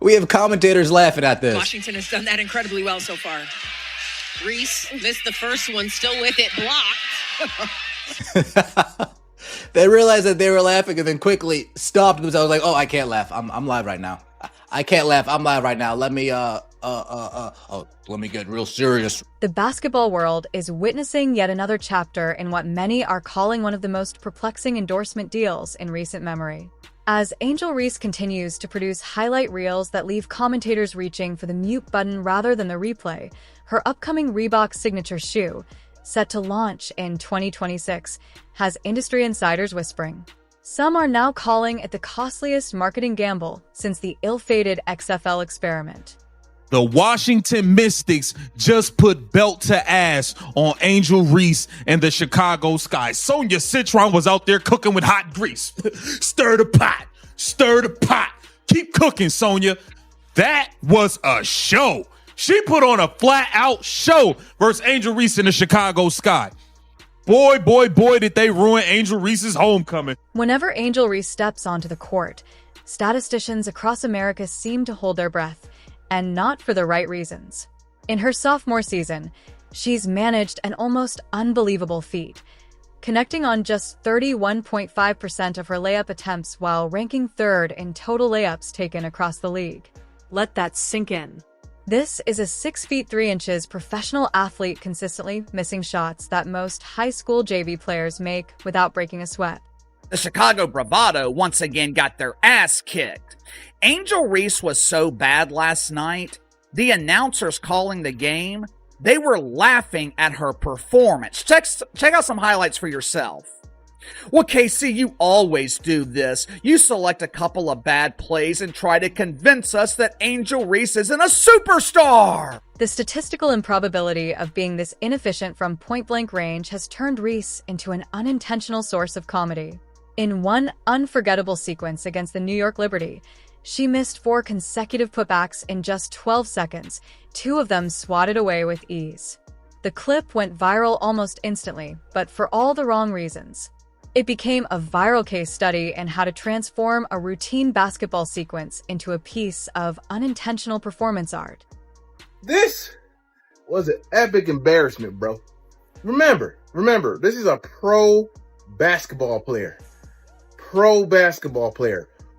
We have commentators laughing at this. Washington has done that incredibly well so far. Reese missed the first one, still with it, blocked. They realized that they were laughing and then quickly stopped themselves like, oh, I can't laugh. I'm live right now. I can't laugh. I'm live right now. Let me get real serious. The basketball world is witnessing yet another chapter in what many are calling one of the most perplexing endorsement deals in recent memory. As Angel Reese continues to produce highlight reels that leave commentators reaching for the mute button rather than the replay, her upcoming Reebok signature shoe, set to launch in 2026, has industry insiders whispering. Some are now calling it the costliest marketing gamble since the ill-fated XFL experiment. The Washington Mystics just put belt to ass on Angel Reese and the Chicago Sky. Sonia Citron was out there cooking with hot grease. Stir the pot. Stir the pot. Keep cooking, Sonia. That was a show. She put on a flat-out show versus Angel Reese and the Chicago Sky. Boy, did they ruin Angel Reese's homecoming. Whenever Angel Reese steps onto the court, statisticians across America seem to hold their breath, and not for the right reasons. In her sophomore season, she's managed an almost unbelievable feat, connecting on just 31.5% of her layup attempts while ranking third in total layups taken across the league. Let that sink in. This is a 6 feet 3 inches professional athlete consistently missing shots that most high school JV players make without breaking a sweat. The Chicago Bravado once again got their ass kicked. Angel Reese was so bad last night, the announcers calling the game, they were laughing at her performance. Check out some highlights for yourself. Well, KC, you always do this. You select a couple of bad plays and try to convince us that Angel Reese isn't a superstar. The statistical improbability of being this inefficient from point-blank range has turned Reese into an unintentional source of comedy. In one unforgettable sequence against the New York Liberty, she missed 4 consecutive putbacks in just 12 seconds, 2 of them swatted away with ease. The clip went viral almost instantly, but for all the wrong reasons. It became a viral case study in how to transform a routine basketball sequence into a piece of unintentional performance art. This was an epic embarrassment, bro. Remember, this is a pro basketball player.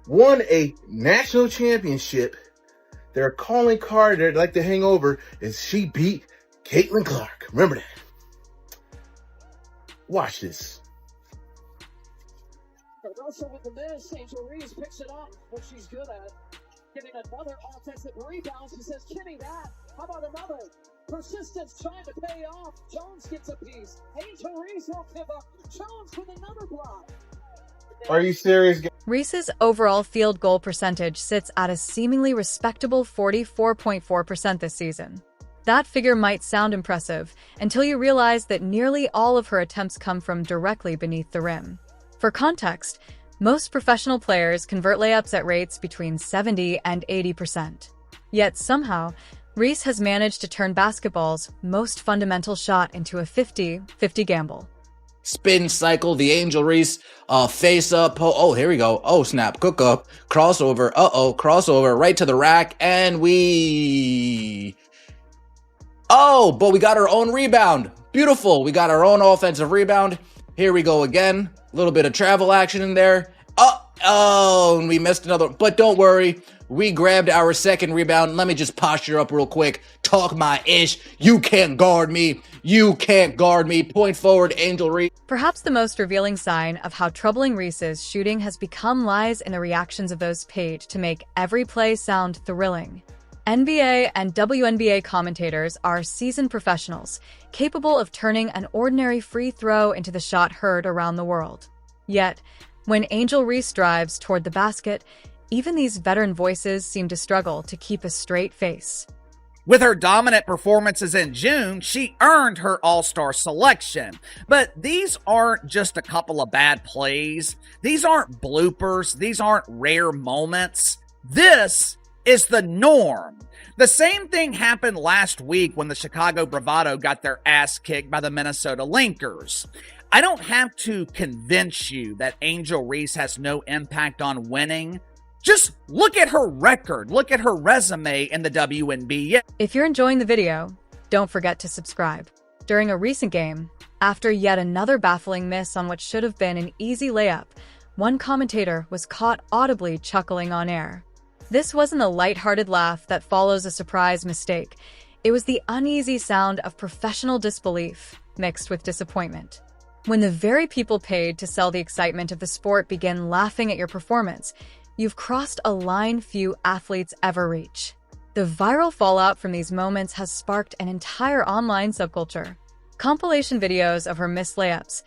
Won a national championship. Their calling card they'd like to hang over is she beat Caitlin Clark. Remember that. Watch this. Also with the miss, Angel Reese picks it up, what she's good at. Getting another offensive rebound. She says, "Give me that." How about another? Persistence trying to pay off. Jones gets a piece. Angel Reese won't give up. Jones with another block. Are you serious? Reese's overall field goal percentage sits at a seemingly respectable 44.4% this season. That figure might sound impressive until you realize that nearly all of her attempts come from directly beneath the rim. For context, most professional players convert layups at rates between 70 and 80%. Yet somehow, Reese has managed to turn basketball's most fundamental shot into a 50-50 gamble. Spin cycle, the Angel Reese, face up. Oh, here we go. Oh, snap, cook up, crossover. Crossover right to the rack. And but we got our own rebound. Beautiful. We got our own offensive rebound. Here we go again. A little bit of travel action in there. And we missed another. But don't worry. We grabbed our second rebound. Let me just posture up real quick. Talk my ish. You can't guard me. Point forward, Angel Reese. Perhaps the most revealing sign of how troubling Reese's shooting has become lies in the reactions of those paid to make every play sound thrilling. NBA and WNBA commentators are seasoned professionals, capable of turning an ordinary free throw into the shot heard around the world. Yet, when Angel Reese drives toward the basket, even these veteran voices seem to struggle to keep a straight face. With her dominant performances in June, she earned her All-Star selection. But these aren't just a couple of bad plays. These aren't bloopers. These aren't rare moments. This is the norm. The same thing happened last week when the Chicago Bravado got their ass kicked by the Minnesota Lakers. I don't have to convince you that Angel Reese has no impact on winning. Just look at her record. Look at her resume in the WNBA. If you're enjoying the video, don't forget to subscribe. During a recent game, after yet another baffling miss on what should have been an easy layup, one commentator was caught audibly chuckling on air. This wasn't a lighthearted laugh that follows a surprise mistake. It was the uneasy sound of professional disbelief mixed with disappointment. When the very people paid to sell the excitement of the sport begin laughing at your performance, you've crossed a line few athletes ever reach. The viral fallout from these moments has sparked an entire online subculture. Compilation videos of her missed layups,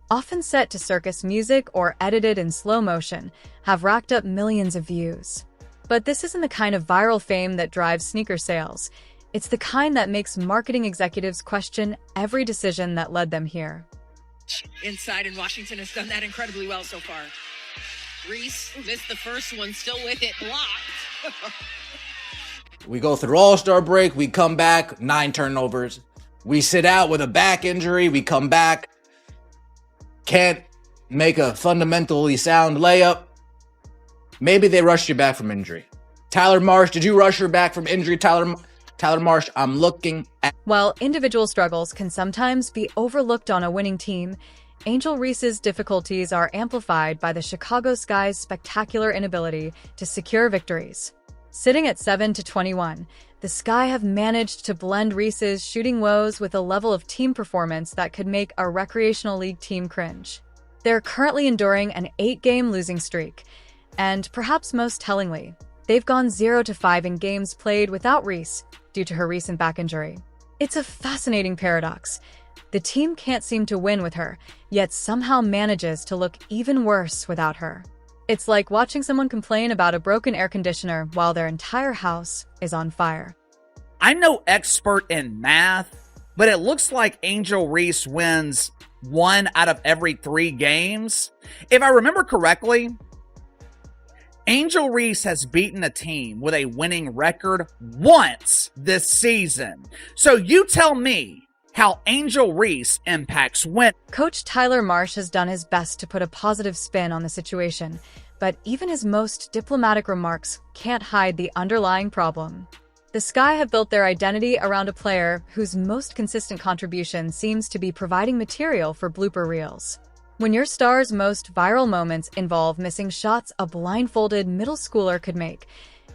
often set to circus music or edited in slow motion, have racked up millions of views. But this isn't the kind of viral fame that drives sneaker sales. It's the kind that makes marketing executives question every decision that led them here. Inside, and Washington has done that incredibly well so far. Reese missed the first one, still with it, blocked. We go through All-Star break, we come back, 9 turnovers. We sit out with a back injury, we come back, can't make a fundamentally sound layup. Maybe they rushed you back from injury. Tyler Marsh, did you rush her back from injury? Tyler Marsh, I'm looking at... While individual struggles can sometimes be overlooked on a winning team, Angel Reese's difficulties are amplified by the Chicago Sky's spectacular inability to secure victories. Sitting at 7-21, the Sky have managed to blend Reese's shooting woes with a level of team performance that could make a recreational league team cringe. They're currently enduring an 8-game losing streak, and perhaps most tellingly, they've gone 0-5 in games played without Reese due to her recent back injury. It's a fascinating paradox. The team can't seem to win with her, yet somehow manages to look even worse without her. It's like watching someone complain about a broken air conditioner while their entire house is on fire. I'm no expert in math, but it looks like Angel Reese wins 1 out of every 3 games. If I remember correctly, Angel Reese has beaten a team with a winning record once this season. So you tell me how Angel Reese impacts win. Coach Tyler Marsh has done his best to put a positive spin on the situation, but even his most diplomatic remarks can't hide the underlying problem. The Sky have built their identity around a player whose most consistent contribution seems to be providing material for blooper reels. When your star's most viral moments involve missing shots a blindfolded middle schooler could make,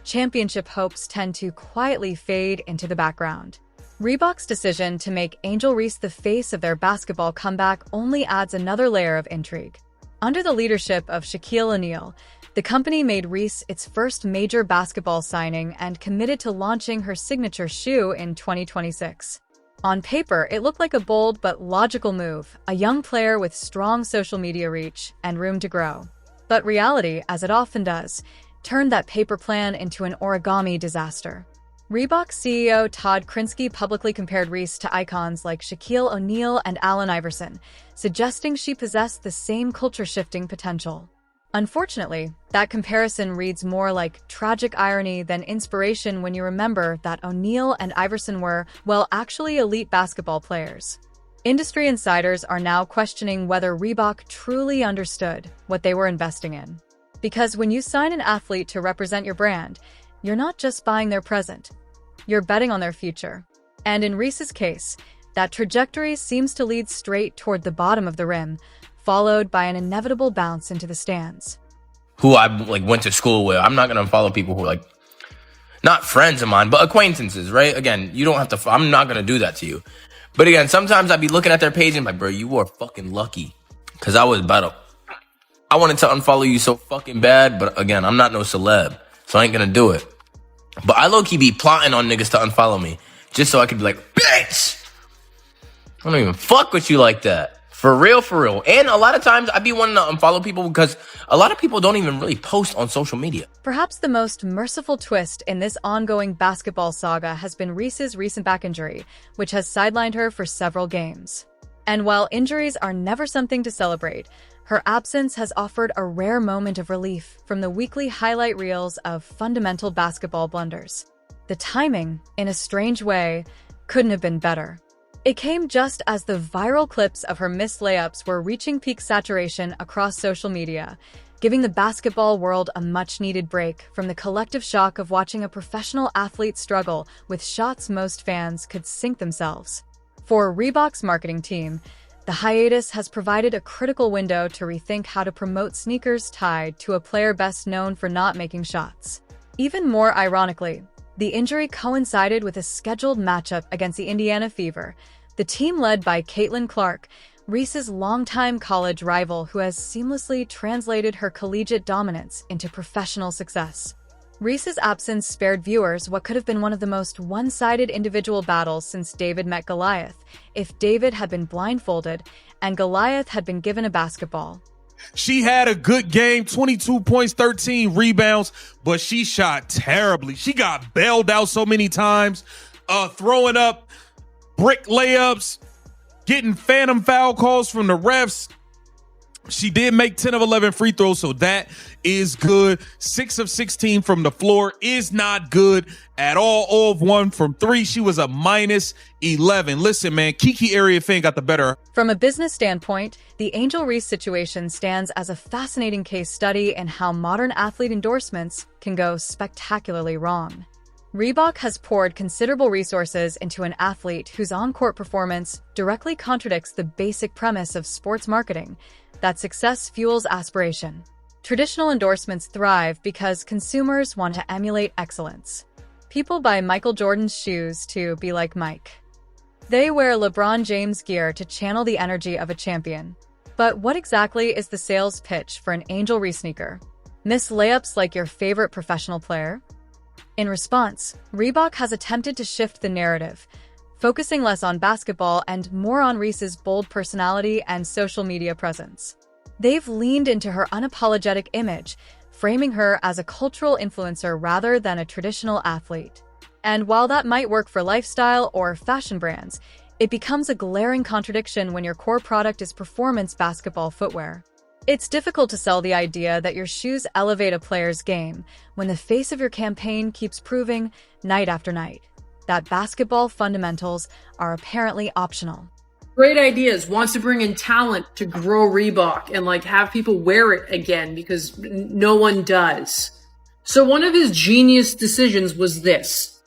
championship hopes tend to quietly fade into the background. Reebok's decision to make Angel Reese the face of their basketball comeback only adds another layer of intrigue. Under the leadership of Shaquille O'Neal, the company made Reese its first major basketball signing and committed to launching her signature shoe in 2026. On paper, it looked like a bold but logical move, a young player with strong social media reach and room to grow. But reality, as it often does, turned that paper plan into an origami disaster. Reebok CEO Todd Krinsky publicly compared Reese to icons like Shaquille O'Neal and Allen Iverson, suggesting she possessed the same culture-shifting potential. Unfortunately, that comparison reads more like tragic irony than inspiration when you remember that O'Neal and Iverson were, well, actually elite basketball players. Industry insiders are now questioning whether Reebok truly understood what they were investing in. Because when you sign an athlete to represent your brand, you're not just buying their present, you're betting on their future. And in Reese's case, that trajectory seems to lead straight toward the bottom of the rim, followed by an inevitable bounce into the stands. Who I went to school with. I'm not going to follow people who not friends of mine, but acquaintances, right? Again, you don't have to, I'm not going to do that to you. But again, sometimes I'd be looking at their page and bro, you were fucking lucky. Cause I wanted to unfollow you so fucking bad, but again, I'm not no celeb, so I ain't going to do it. But I low-key be plotting on niggas to unfollow me, just so I could be like, bitch! I don't even fuck with you like that. For real, for real. And a lot of times I be wanting to unfollow people because a lot of people don't even really post on social media. Perhaps the most merciful twist in this ongoing basketball saga has been Reese's recent back injury, which has sidelined her for several games. And while injuries are never something to celebrate, her absence has offered a rare moment of relief from the weekly highlight reels of fundamental basketball blunders. The timing, in a strange way, couldn't have been better. It came just as the viral clips of her missed layups were reaching peak saturation across social media, giving the basketball world a much-needed break from the collective shock of watching a professional athlete struggle with shots most fans could sink themselves. For Reebok's marketing team, the hiatus has provided a critical window to rethink how to promote sneakers tied to a player best known for not making shots. Even more ironically, the injury coincided with a scheduled matchup against the Indiana Fever, the team led by Caitlin Clark, Reese's longtime college rival who has seamlessly translated her collegiate dominance into professional success. Reese's absence spared viewers what could have been one of the most one-sided individual battles since David met Goliath, if David had been blindfolded and Goliath had been given a basketball. She had a good game, 22 points, 13 rebounds, but she shot terribly. She got bailed out so many times, throwing up brick layups, getting phantom foul calls from the refs. She did make 10 of 11 free throws, so that is good. 6 of 16 from the floor is not good at all. 0 of 1 from 3. She was a minus 11. Listen, man, Kiki Ariafin got the better. From a business standpoint, the Angel Reese situation stands as a fascinating case study in how modern athlete endorsements can go spectacularly wrong. Reebok has poured considerable resources into an athlete whose on-court performance directly contradicts the basic premise of sports marketing, that success fuels aspiration. Traditional endorsements thrive because consumers want to emulate excellence. People buy Michael Jordan's shoes to be like Mike. They wear LeBron James gear to channel the energy of a champion. But what exactly is the sales pitch for an Angel Reese sneaker? Miss layups like your favorite professional player? In response, Reebok has attempted to shift the narrative, focusing less on basketball and more on Reese's bold personality and social media presence. They've leaned into her unapologetic image, framing her as a cultural influencer rather than a traditional athlete. And while that might work for lifestyle or fashion brands, it becomes a glaring contradiction when your core product is performance basketball footwear. It's difficult to sell the idea that your shoes elevate a player's game when the face of your campaign keeps proving, night after night, that basketball fundamentals are apparently optional. Great ideas, wants to bring in talent to grow Reebok and have people wear it again because no one does. So one of his genius decisions was this.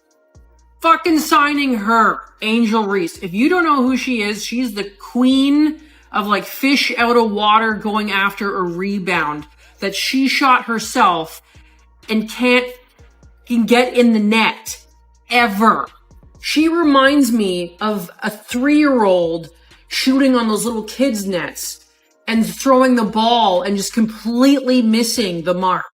Fucking signing her, Angel Reese. If you don't know who she is, she's the queen of fish out of water going after a rebound that she shot herself and can get in the net ever. She reminds me of a 3-year-old shooting on those little kids' nets and throwing the ball and just completely missing the mark.